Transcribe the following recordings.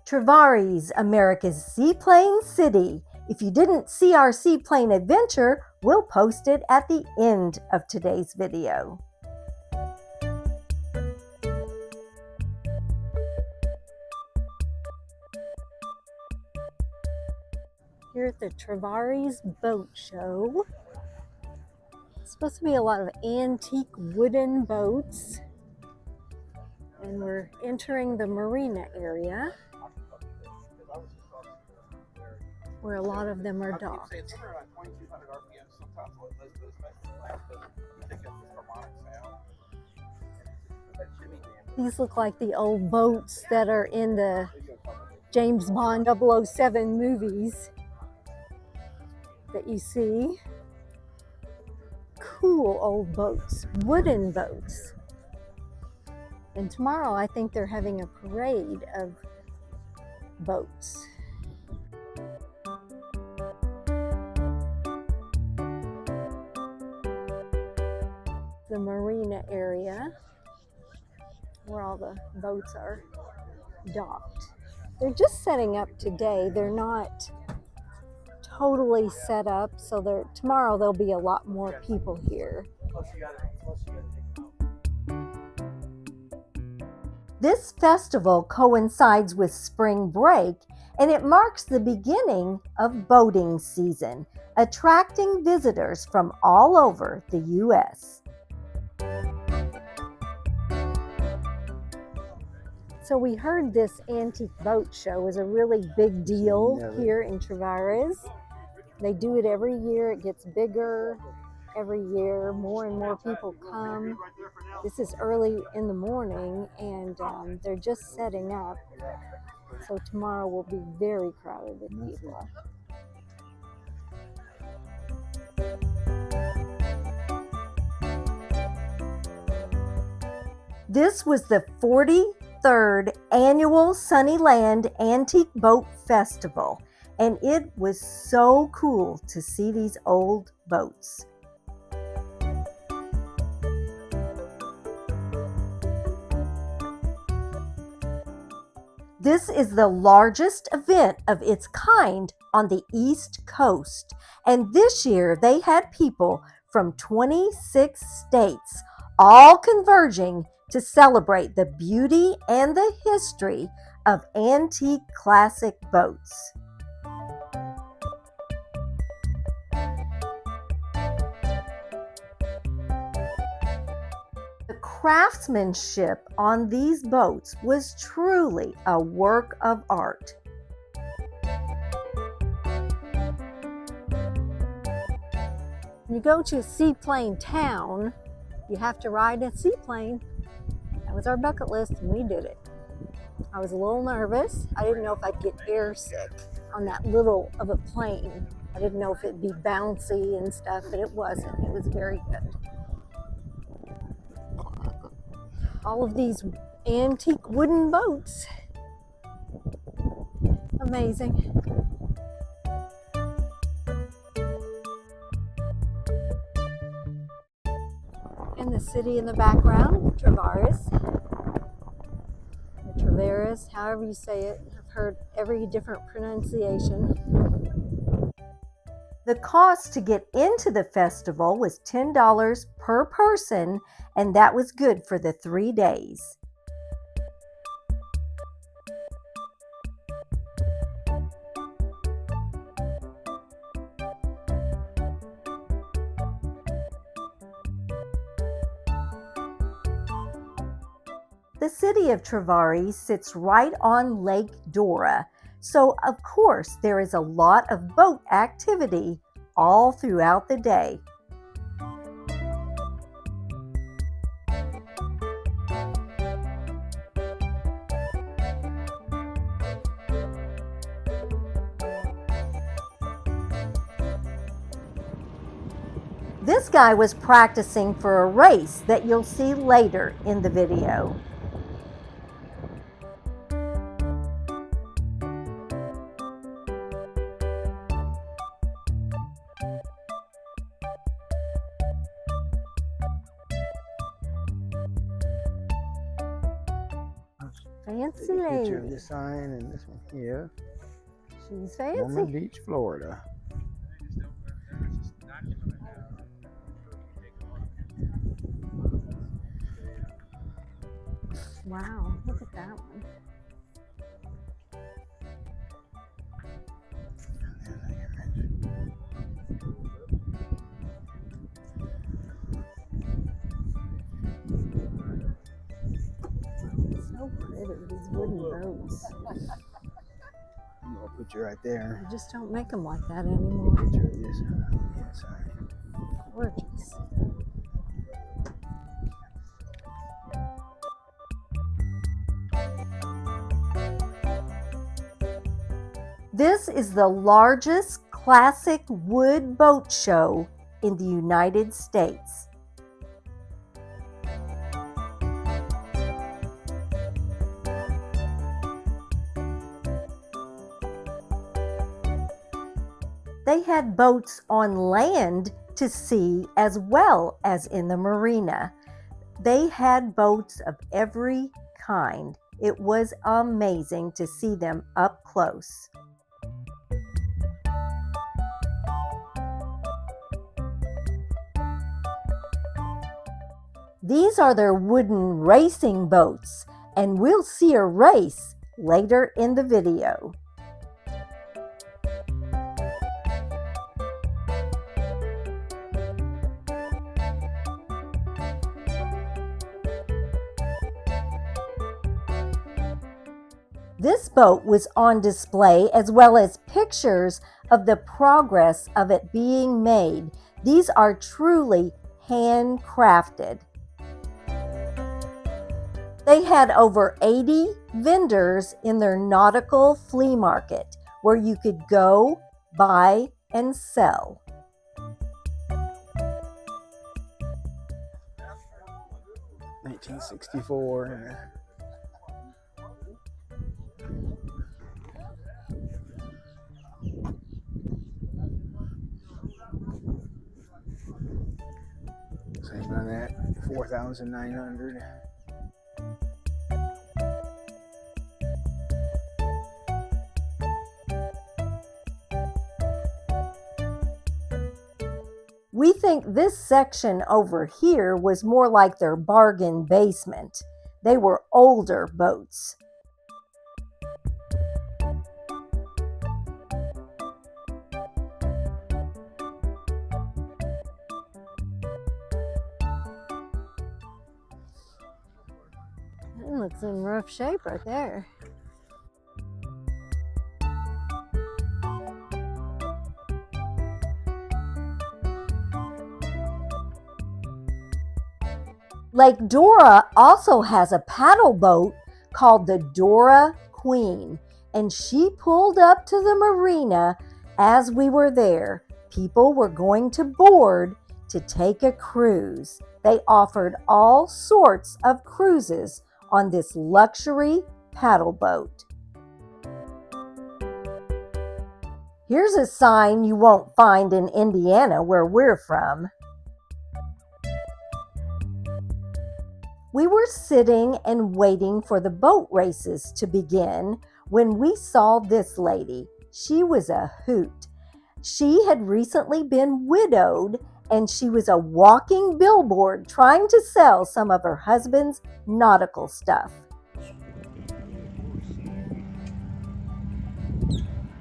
Travares, America's Seaplane City. If you didn't see our seaplane adventure, we'll post it at the end of today's video. Here at the Travares Boat Show. It's supposed to be a lot of antique wooden boats. And we're entering the marina area, where a lot of them are docked. These look like the old boats that are in the James Bond 007 movies that you see. Cool old boats, wooden boats. And tomorrow I think they're having a parade of boats. The marina area where all the boats are docked. They're just setting up today. They're not totally set up, so tomorrow there'll be a lot more people here. This festival coincides with spring break, and it marks the beginning of boating season, attracting visitors from all over the U.S. So we heard this antique boat show is a really big deal here in Travares. They do it every year. It gets bigger every year. More and more people come. This is early in the morning, and they're just setting up. So tomorrow will be very crowded with people. This was the 43rd annual Sunnyland Antique Boat Festival, and it was so cool to see these old boats. This is the largest event of its kind on the East Coast, and this year they had people from 26 states all converging to celebrate the beauty and the history of antique classic boats. The craftsmanship on these boats was truly a work of art. When you go to a seaplane town, you have to ride a seaplane. That was our bucket list, and we did it. I was a little nervous. I didn't know if I'd get airsick on that little of a plane. I didn't know if it'd be bouncy and stuff, but it wasn't. It was very good. All of these antique wooden boats. Amazing. And the city in the background, Travares. Or Travares, however you say it. I've heard every different pronunciation. The cost to get into the festival was $10 per person, and that was good for the 3 days. The city of Travares sits right on Lake Dora, so of course there is a lot of boat activity all throughout the day. This guy was practicing for a race that you'll see later in the video. Fancy Take a lady. picture of this sign and this one here. She's fancy. Norman Beach, Florida. Wow, look at that one. So pretty, these wooden boats. I'm gonna put you right there. You just don't make them like that anymore. Picture of this inside. Gorgeous. This is the largest classic wood boat show in the United States. They had boats on land to see as well as in the marina. They had boats of every kind. It was amazing to see them up close. These are their wooden racing boats, and we'll see a race later in the video. This boat was on display as well as pictures of the progress of it being made. These are truly handcrafted. They had over 80 vendors in their nautical flea market where you could go, buy, and sell. $1964. Same on that, 4,900. We think this section over here was more like their bargain basement. They were older boats. That looks in rough shape right there. Lake Dora also has a paddle boat called the Dora Queen, and she pulled up to the marina as we were there. People were going to board to take a cruise. They offered all sorts of cruises on this luxury paddle boat. Here's a sign you won't find in Indiana, where we're from. We were sitting and waiting for the boat races to begin when we saw this lady. She was a hoot. She had recently been widowed, and she was a walking billboard trying to sell some of her husband's nautical stuff.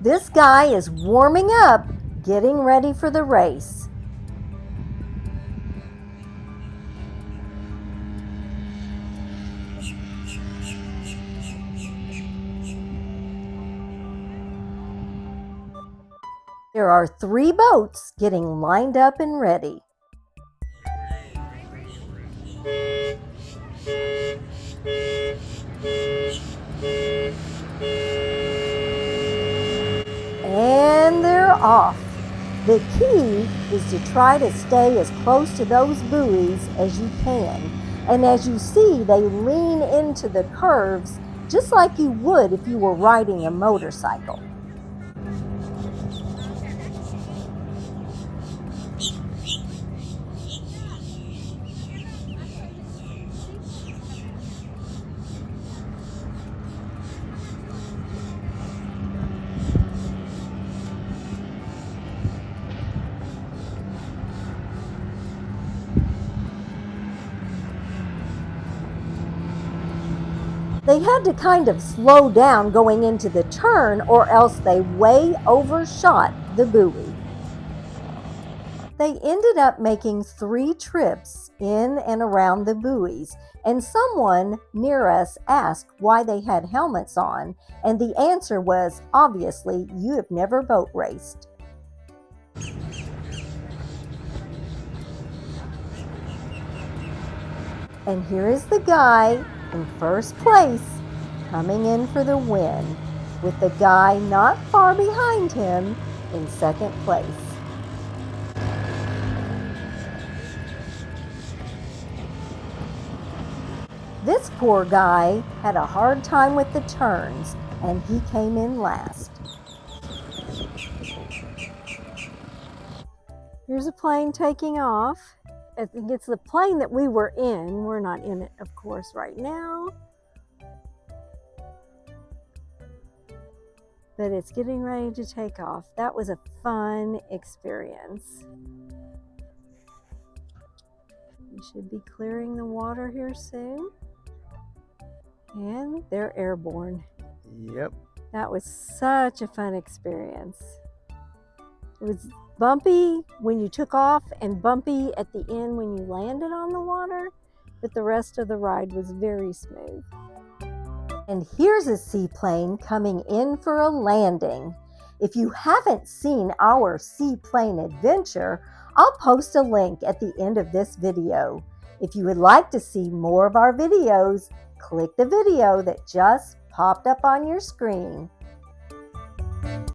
This guy is warming up, getting ready for the race. There are 3 boats getting lined up and ready. And they're off. The key is to try to stay as close to those buoys as you can. And as you see, they lean into the curves just like you would if you were riding a motorcycle. They had to kind of slow down going into the turn or else they way overshot the buoy. They ended up making 3 trips in and around the buoys, and someone near us asked why they had helmets on, and the answer was, obviously, you have never boat raced. And here is the guy in first place, coming in for the win, with the guy not far behind him in second place. This poor guy had a hard time with the turns, and he came in last. Here's a plane taking off. I think it's the plane that we were in. We're not in it, of course, right now. But it's getting ready to take off. That was a fun experience. We should be clearing the water here soon. And they're airborne. Yep. That was such a fun experience. It was bumpy when you took off and bumpy at the end when you landed on the water, but the rest of the ride was very smooth. And here's a seaplane coming in for a landing. If you haven't seen our seaplane adventure, I'll post a link at the end of this video. If you would like to see more of our videos, click the video that just popped up on your screen.